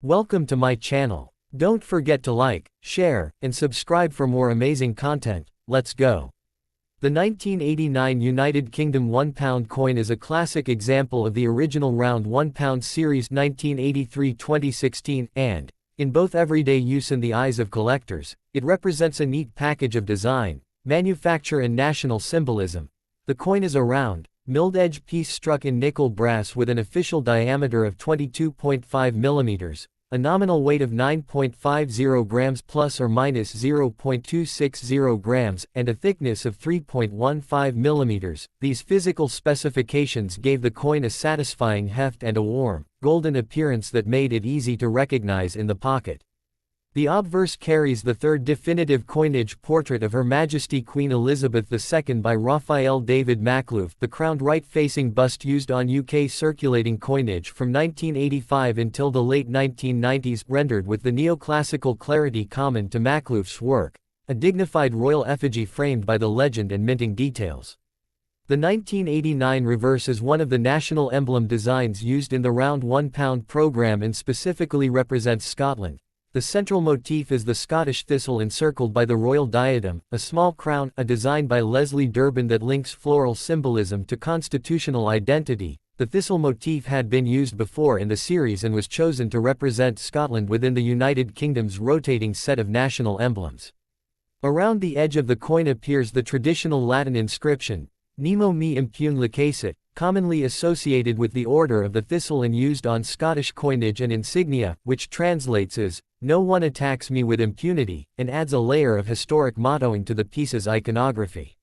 Welcome to my channel. Don't forget to like, share, and subscribe for more amazing content. Let's go. The 1989 United Kingdom £1 coin is a classic example of the original round £1 series 1983-2016 and, in both everyday use and the eyes of collectors, it represents a neat package of design, manufacture and national symbolism. The coin is a round, milled-edge piece struck in nickel brass with an official diameter of 22.5 mm, a nominal weight of 9.50 grams plus or minus 0.260 grams, and a thickness of 3.15 mm. These physical specifications gave the coin a satisfying heft and a warm, golden appearance that made it easy to recognize in the pocket. The obverse carries the third definitive coinage portrait of Her Majesty Queen Elizabeth II by Raphael David Makhlouf, the crowned right-facing bust used on UK circulating coinage from 1985 until the late 1990s, rendered with the neoclassical clarity common to Makhlouf's work, a dignified royal effigy framed by the legend and minting details. The 1989 reverse is one of the national emblem designs used in the round £1 programme and specifically represents Scotland. The central motif is the Scottish thistle encircled by the royal diadem, a small crown, a design by Leslie Durbin that links floral symbolism to constitutional identity. The thistle motif had been used before in the series and was chosen to represent Scotland within the United Kingdom's rotating set of national emblems. Around the edge of the coin appears the traditional Latin inscription, Nemo me impune lacessit, commonly associated with the Order of the Thistle and used on Scottish coinage and insignia, which translates as, "No one attacks me with impunity," and adds a layer of historic mottoing to the piece's iconography.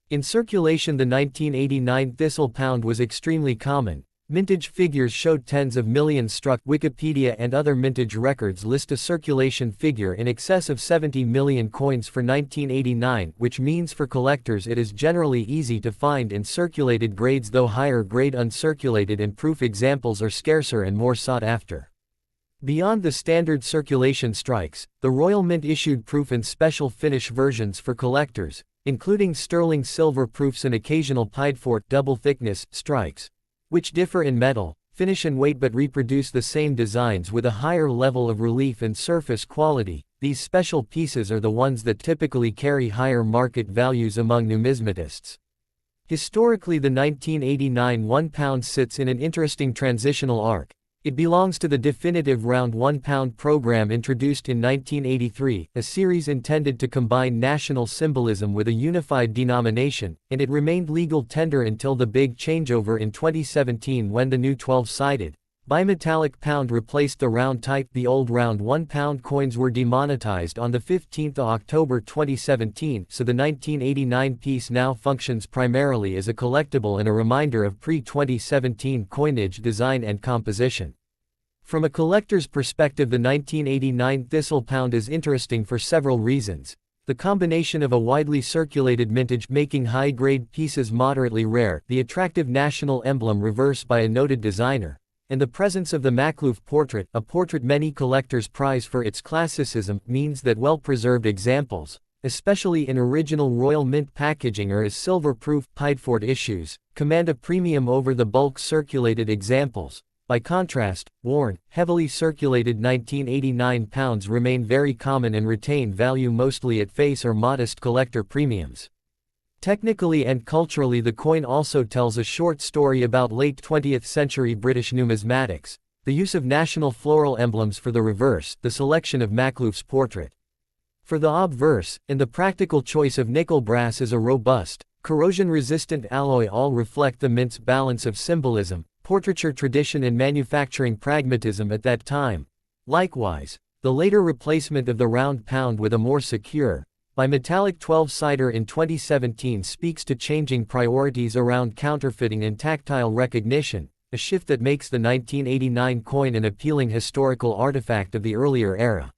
In circulation, the 1989 thistle pound was extremely common. Mintage figures showed tens of millions struck. Wikipedia and other mintage records list a circulation figure in excess of 70 million coins for 1989, which means for collectors it is generally easy to find in circulated grades, though higher grade uncirculated and proof examples are scarcer and more sought after. Beyond the standard circulation strikes, the Royal Mint issued proof and special finish versions for collectors, including sterling silver proofs and occasional Piedfort double thickness strikes, which differ in metal, finish and weight but reproduce the same designs with a higher level of relief and surface quality. These special pieces are the ones that typically carry higher market values among numismatists. Historically, the 1989 £1 sits in an interesting transitional arc. It belongs to the definitive round £1 program introduced in 1983, a series intended to combine national symbolism with a unified denomination, and it remained legal tender until the big changeover in 2017 when the new 12-sided, bimetallic pound replaced the round type. The old round £1 coins were demonetized on the 15th of October 2017, so the 1989 piece now functions primarily as a collectible and a reminder of pre-2017 coinage design and composition. From a collector's perspective, the 1989 thistle pound is interesting for several reasons. The combination of a widely circulated mintage making high-grade pieces moderately rare, the attractive national emblem reverse by a noted designer, and the presence of the Makhlouf portrait, a portrait many collectors prize for its classicism, means that well-preserved examples, especially in original Royal Mint packaging or as silver-proof Piedfort issues, command a premium over the bulk circulated examples. By contrast, worn, heavily circulated 1989 pounds remain very common and retain value mostly at face or modest collector premiums. Technically and culturally, the coin also tells a short story about late 20th century British numismatics, the use of national floral emblems for the reverse, the selection of Makhlouf's portrait for the obverse, and the practical choice of nickel brass as a robust, corrosion-resistant alloy all reflect the mint's balance of symbolism, portraiture tradition and manufacturing pragmatism at that time. Likewise, the later replacement of the round pound with a more secure, bimetallic 12-sider in 2017 speaks to changing priorities around counterfeiting and tactile recognition, a shift that makes the 1989 coin an appealing historical artifact of the earlier era.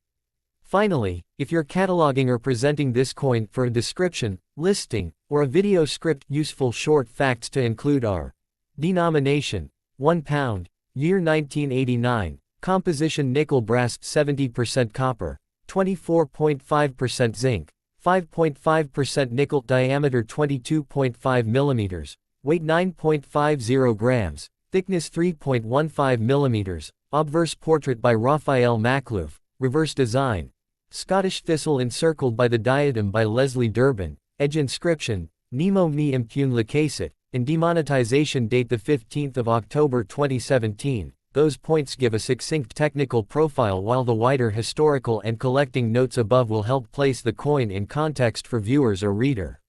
Finally, if you're cataloging or presenting this coin for a description, listing, or a video script, useful short facts to include are: denomination, £1, year 1989, composition nickel brass 70% copper, 24.5% zinc, 5.5% nickel, diameter 22.5 mm, weight 9.50 grams, thickness 3.15 mm, Obverse portrait by Raphael Maklouf, reverse design. Scottish thistle encircled by the diadem by Leslie Durbin, edge inscription, Nemo me impune lacacit, and demonetization date 15 October 2017. Those points give a succinct technical profile, while the wider historical and collecting notes above will help place the coin in context for viewers or reader.